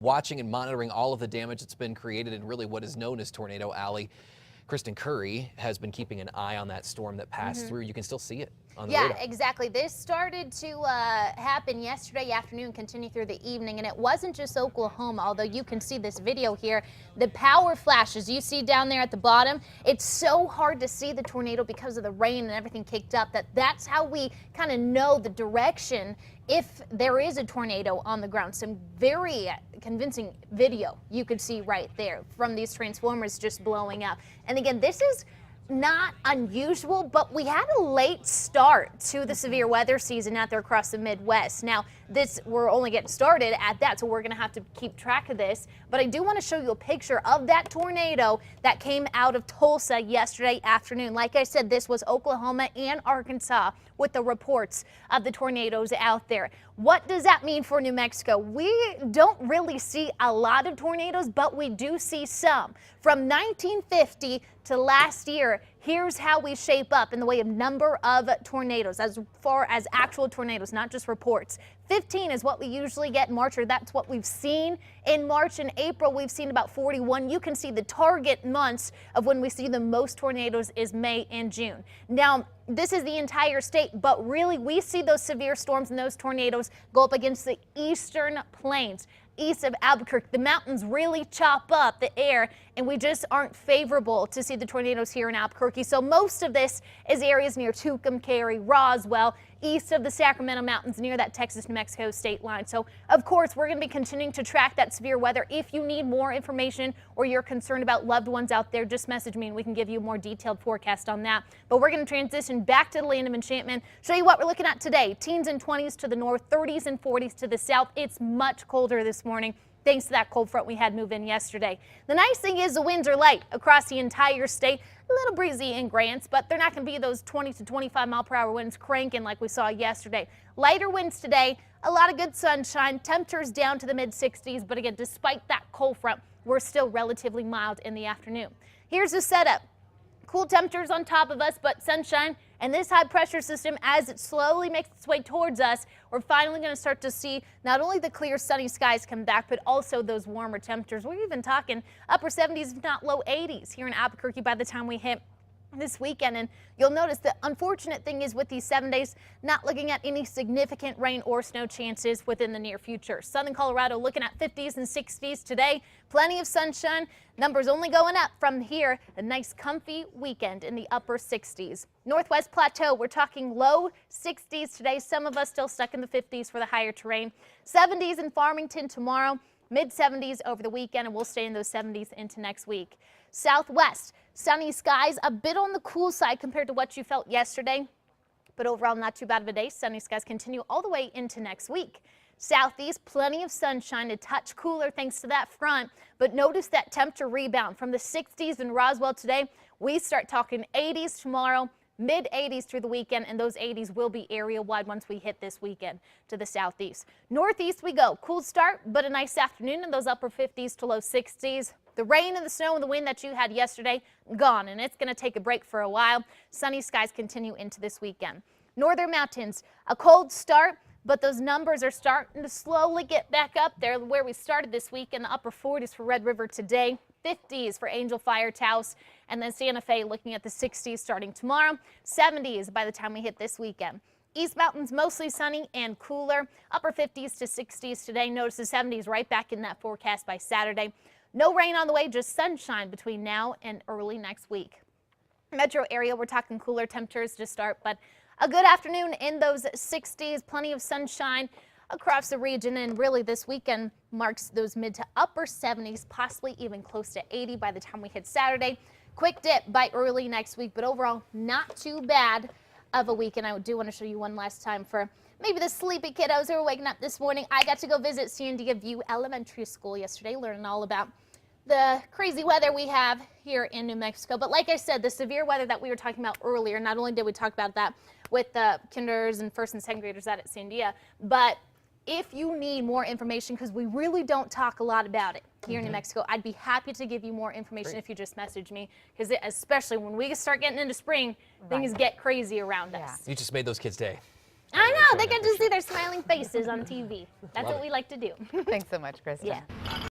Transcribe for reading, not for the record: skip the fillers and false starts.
Watching and monitoring all of the damage that's been created in really what is known as Tornado Alley. Kristen Curry has been keeping an eye on that storm that passed through. You can still see it on the radar. Yeah, exactly. This started to happen yesterday afternoon, continue through the evening, and it wasn't just Oklahoma, although you can see this video here. The power flashes you see down there at the bottom, it's so hard to see the tornado because of the rain and everything kicked up that's how we kind of know the direction if there is a tornado on the ground. Some very convincing video you could see right there from these transformers just blowing up. And again, this is not unusual, but we had a late start to the severe weather season out there across the Midwest. Now, we're only getting started at that, so we're going to have to keep track of this. But I do want to show you a picture of that tornado that came out of Tulsa yesterday afternoon. Like I said, this was Oklahoma and Arkansas with the reports of the tornadoes out there. What does that mean for New Mexico? We don't really see a lot of tornadoes, but we do see some. From 1950 to last year, here's how we shape up in the way of number of tornadoes, as far as actual tornadoes, not just reports. 15 is what we usually get in March, or that's what we've seen in March. And April, we've seen about 41. You can see the target months of when we see the most tornadoes is May and June. Now, this is the entire state, but really we see those severe storms and those tornadoes go up against the eastern plains. East of Albuquerque, the mountains really chop up the air, and we just aren't favorable to see the tornadoes here in Albuquerque. So most of this is areas near Tucumcari, Roswell, east of the Sacramento Mountains, near that Texas-New Mexico state line. So, of course, we're going to be continuing to track that severe weather. If you need more information or you're concerned about loved ones out there, just message me and we can give you a more detailed forecast on that. But we're going to transition back to the land of enchantment, show you what we're looking at today. Teens and 20s to the north, 30s and 40s to the south. It's much colder this morning, thanks to that cold front we had move in yesterday. The nice thing is the winds are light across the entire state. A little breezy in Grants, but they're not going to be those 20 to 25 mile per hour winds cranking like we saw yesterday. Lighter winds today, a lot of good sunshine, temperatures down to the mid 60s, but again, despite that cold front, we're still relatively mild in the afternoon. Here's the setup. Cool temperatures on top of us, but sunshine, and this high pressure system, as it slowly makes its way towards us, we're finally going to start to see not only the clear sunny skies come back, but also those warmer temperatures. We're even talking upper 70s, if not low 80s here in Albuquerque by the time we hit this weekend. And you'll notice the unfortunate thing is with these 7 days, not looking at any significant rain or snow chances within the near future. Southern Colorado looking at 50s and 60s today. Plenty of sunshine. Numbers only going up from here. A nice comfy weekend in the upper 60s. Northwest Plateau, we're talking low 60s today. Some of us still stuck in the 50s for the higher terrain. 70s in Farmington tomorrow. Mid 70s over the weekend, and we'll stay in those 70s into next week. Southwest, sunny skies, a bit on the cool side compared to what you felt yesterday, but overall not too bad of a day. Sunny skies continue all the way into next week. Southeast, plenty of sunshine, a touch cooler thanks to that front, but notice that temperature rebound from the 60s in Roswell today. We start talking 80s tomorrow, mid 80s through the weekend, and those 80s will be area wide once we hit this weekend to the southeast. Northeast we go. Cool start, but a nice afternoon in those upper 50s to low 60s. The rain and the snow and the wind that you had yesterday, gone, and it's going to take a break for a while. Sunny skies continue into this weekend. Northern Mountains, a cold start, but those numbers are starting to slowly get back up there where we started this week in the upper 40s for Red River today. 50s for Angel Fire, Taos, and then Santa Fe looking at the 60s starting tomorrow. 70s by the time we hit this weekend. East Mountains mostly sunny and cooler. Upper 50s to 60s today. Notice the 70s right back in that forecast by Saturday. No rain on the way, just sunshine between now and early next week. Metro area, we're talking cooler temperatures to start, but a good afternoon in those 60s. Plenty of sunshine across the region, and really this weekend marks those mid to upper 70s, possibly even close to 80 by the time we hit Saturday. Quick dip by early next week, but overall not too bad of a week. And I do want to show you one last time for maybe the sleepy kiddos who are waking up this morning. I got to go visit Sandia View Elementary School yesterday, learning all about the crazy weather we have here in New Mexico. But like I said, the severe weather that we were talking about earlier, not only did we talk about that with the kinders and first and second graders out at Sandia, but if you need more information, because we really don't talk a lot about it here in New Mexico, I'd be happy to give you more information if you just message me, because especially when we start getting into spring, things get crazy around us. You just made those kids' day. I know, they get to see their smiling faces on TV. That's what we like to do. Thanks so much, Kristen. Yeah.